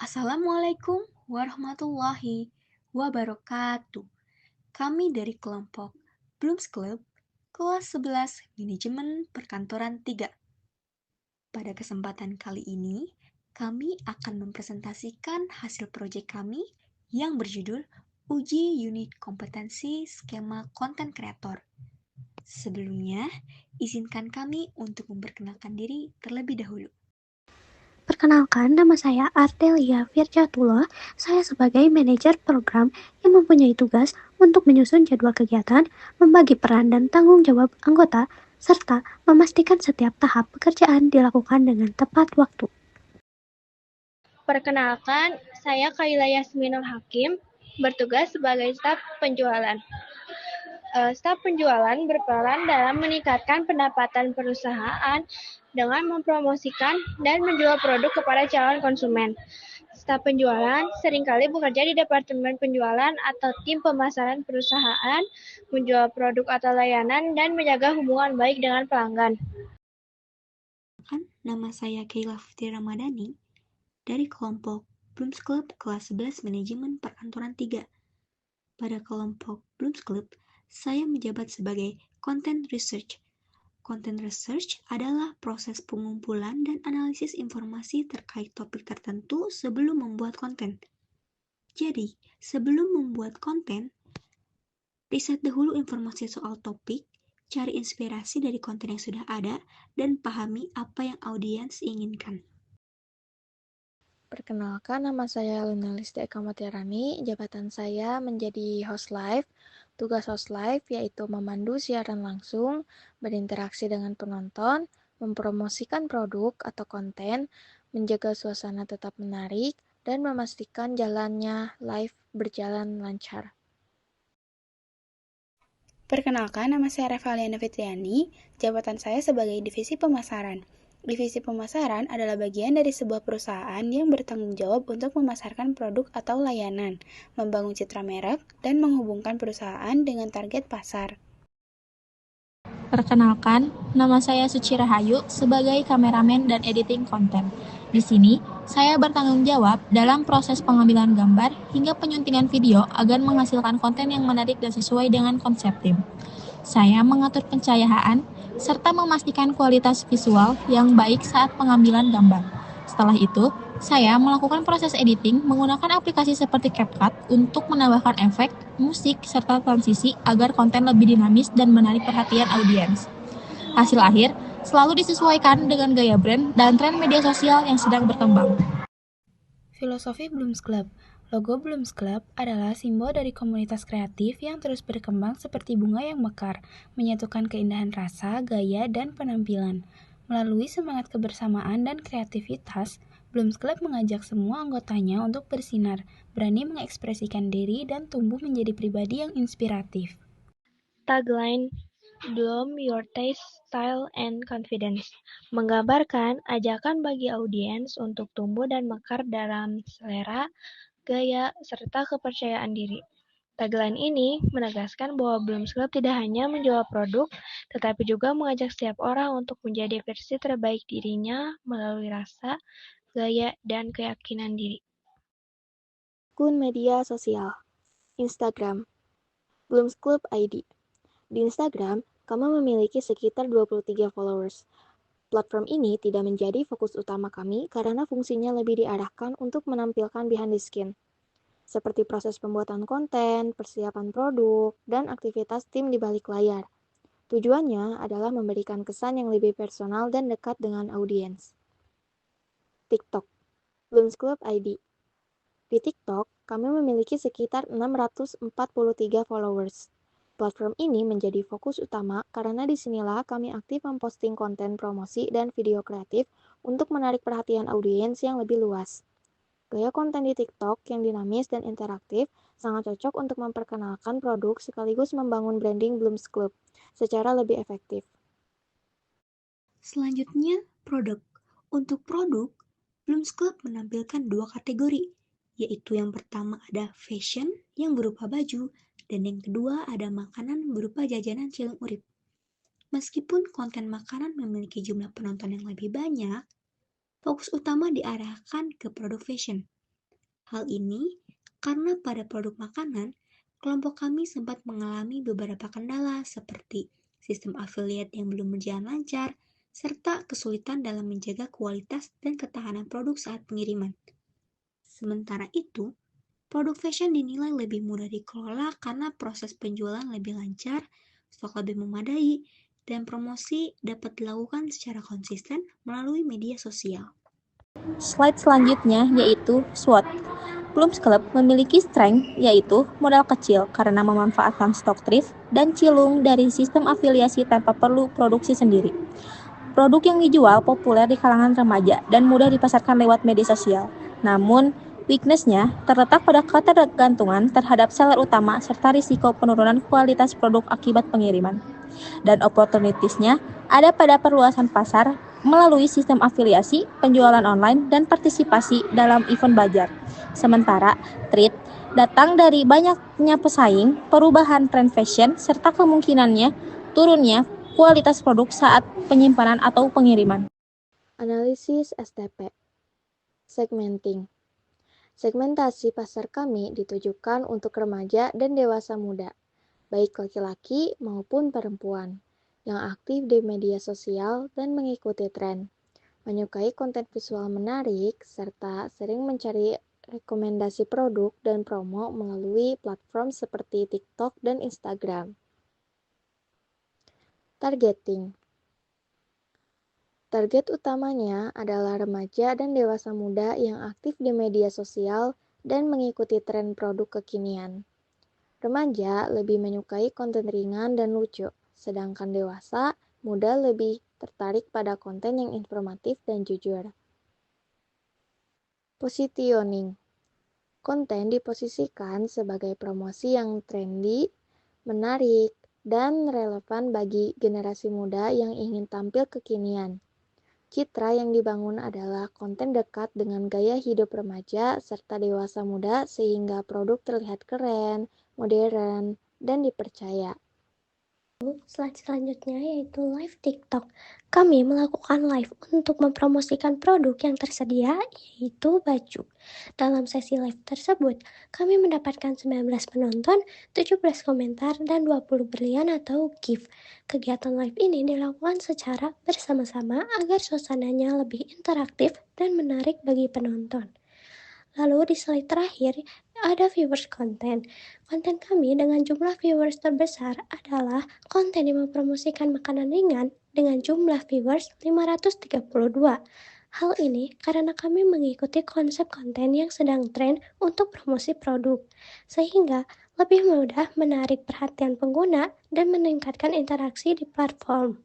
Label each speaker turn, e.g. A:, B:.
A: Assalamualaikum warahmatullahi wabarakatuh. Kami dari kelompok Blooms Club, kelas 11 Manajemen Perkantoran 3. Pada kesempatan kali ini, kami akan mempresentasikan hasil proyek kami yang berjudul Uji Unit Kompetensi Skema Konten Kreator. Sebelumnya, izinkan kami untuk memperkenalkan diri terlebih dahulu.
B: Perkenalkan, nama saya Artelia Firjatullah. Saya sebagai manajer program yang mempunyai tugas untuk menyusun jadwal kegiatan, membagi peran dan tanggung jawab anggota, serta memastikan setiap tahap pekerjaan dilakukan dengan tepat waktu.
C: Perkenalkan, saya Kaila Yasminul Hakim, bertugas sebagai staf penjualan. Staf penjualan berperan dalam meningkatkan pendapatan perusahaan dengan mempromosikan dan menjual produk kepada calon konsumen. Staf penjualan seringkali bekerja di departemen penjualan atau tim pemasaran perusahaan, menjual produk atau layanan, dan menjaga hubungan baik dengan pelanggan.
A: Nama saya Kaila Fitri Ramadhani dari kelompok Blooms Club kelas 11 Manajemen Perkantoran 3. Pada kelompok Blooms Club, saya menjabat sebagai Content Research. Content Research adalah proses pengumpulan dan analisis informasi terkait topik tertentu sebelum membuat konten. Jadi, sebelum membuat konten, riset dahulu informasi soal topik, cari inspirasi dari konten yang sudah ada, dan pahami apa yang audiens inginkan.
D: Perkenalkan, nama saya Luna Listi Ekamatirani. Jabatan saya menjadi host live. Tugas host live yaitu memandu siaran langsung, berinteraksi dengan penonton, mempromosikan produk atau konten, menjaga suasana tetap menarik, dan memastikan jalannya live berjalan lancar.
E: Perkenalkan, nama saya Revaliana Fitriani. Jabatan saya sebagai Divisi Pemasaran. Divisi pemasaran adalah bagian dari sebuah perusahaan yang bertanggung jawab untuk memasarkan produk atau layanan, membangun citra merek, dan menghubungkan perusahaan dengan target pasar.
F: Perkenalkan, nama saya Suci Rahayu sebagai kameramen dan editing konten. Di sini, saya bertanggung jawab dalam proses pengambilan gambar hingga penyuntingan video agar menghasilkan konten yang menarik dan sesuai dengan konsep tim. Saya mengatur pencahayaan serta memastikan kualitas visual yang baik saat pengambilan gambar. Setelah itu, saya melakukan proses editing menggunakan aplikasi seperti CapCut untuk menambahkan efek, musik, serta transisi agar konten lebih dinamis dan menarik perhatian audiens. Hasil akhir selalu disesuaikan dengan gaya brand dan tren media sosial yang sedang berkembang.
E: Filosofi Blooms Club. Logo Blooms Club adalah simbol dari komunitas kreatif yang terus berkembang seperti bunga yang mekar, menyatukan keindahan rasa, gaya, dan penampilan. Melalui semangat kebersamaan dan kreativitas, Blooms Club mengajak semua anggotanya untuk bersinar, berani mengekspresikan diri, dan tumbuh menjadi pribadi yang inspiratif.
C: Tagline Bloom Your Taste, Style, and Confidence menggambarkan ajakan bagi audiens untuk tumbuh dan mekar dalam selera, gaya, serta kepercayaan diri. Tagline ini menegaskan bahwa Blooms Club tidak hanya menjual produk, tetapi juga mengajak setiap orang untuk menjadi versi terbaik dirinya melalui rasa, gaya, dan keyakinan diri.
D: Akun media sosial Instagram Blooms Club ID. Di Instagram, kami memiliki sekitar 23 followers. Platform ini tidak menjadi fokus utama kami karena fungsinya lebih diarahkan untuk menampilkan behind the scene, seperti proses pembuatan konten, persiapan produk, dan aktivitas tim di balik layar. Tujuannya adalah memberikan kesan yang lebih personal dan dekat dengan audiens. TikTok Blooms Club ID. Di TikTok, kami memiliki sekitar 643 followers. Platform ini menjadi fokus utama karena disinilah kami aktif memposting konten promosi dan video kreatif untuk menarik perhatian audiens yang lebih luas. Gaya konten di TikTok yang dinamis dan interaktif sangat cocok untuk memperkenalkan produk sekaligus membangun branding Blooms Club secara lebih efektif.
A: Selanjutnya, produk. Untuk produk, Blooms Club menampilkan dua kategori, yaitu yang pertama ada fashion yang berupa baju, dan yang kedua ada makanan berupa jajanan cilung urip. Meskipun konten makanan memiliki jumlah penonton yang lebih banyak, fokus utama diarahkan ke produk fashion. Hal ini karena pada produk makanan, kelompok kami sempat mengalami beberapa kendala seperti sistem affiliate yang belum berjalan lancar, serta kesulitan dalam menjaga kualitas dan ketahanan produk saat pengiriman. Sementara itu, produk fashion dinilai lebih mudah dikelola karena proses penjualan lebih lancar, stok lebih memadai, dan promosi dapat dilakukan secara konsisten melalui media sosial.
F: Slide selanjutnya yaitu SWOT. Bloom's Club memiliki strength yaitu modal kecil karena memanfaatkan stok thrift dan cilung dari sistem afiliasi tanpa perlu produksi sendiri. Produk yang dijual populer di kalangan remaja dan mudah dipasarkan lewat media sosial. Namun, weakness-nya terletak pada ketergantungan terhadap seller utama serta risiko penurunan kualitas produk akibat pengiriman. Dan opportunities-nya ada pada perluasan pasar melalui sistem afiliasi, penjualan online, dan partisipasi dalam event bazar. Sementara, threat datang dari banyaknya pesaing, perubahan tren fashion, serta kemungkinannya turunnya kualitas produk saat penyimpanan atau pengiriman.
D: Analisis STP. Segmenting. Segmentasi pasar kami ditujukan untuk remaja dan dewasa muda, baik laki-laki maupun perempuan, yang aktif di media sosial dan mengikuti tren, menyukai konten visual menarik, serta sering mencari rekomendasi produk dan promo melalui platform seperti TikTok dan Instagram. Targeting. Target utamanya adalah remaja dan dewasa muda yang aktif di media sosial dan mengikuti tren produk kekinian. Remaja lebih menyukai konten ringan dan lucu, sedangkan dewasa muda lebih tertarik pada konten yang informatif dan jujur. Positioning. Konten diposisikan sebagai promosi yang trendy, menarik, dan relevan bagi generasi muda yang ingin tampil kekinian. Citra yang dibangun adalah konten dekat dengan gaya hidup remaja serta dewasa muda sehingga produk terlihat keren, modern, dan dipercaya.
B: Slide selanjutnya yaitu live TikTok. Kami melakukan live untuk mempromosikan produk yang tersedia, yaitu baju. Dalam sesi live tersebut, kami mendapatkan 19 penonton, 17 komentar, dan 20 berlian atau gift. Kegiatan live ini dilakukan secara bersama-sama agar suasananya lebih interaktif dan menarik bagi penonton. Lalu di slide terakhir ada viewers content. Konten kami dengan jumlah viewers terbesar adalah konten yang mempromosikan makanan ringan dengan jumlah viewers 532. Hal ini karena kami mengikuti konsep konten yang sedang tren untuk promosi produk, sehingga lebih mudah menarik perhatian pengguna dan meningkatkan interaksi di platform.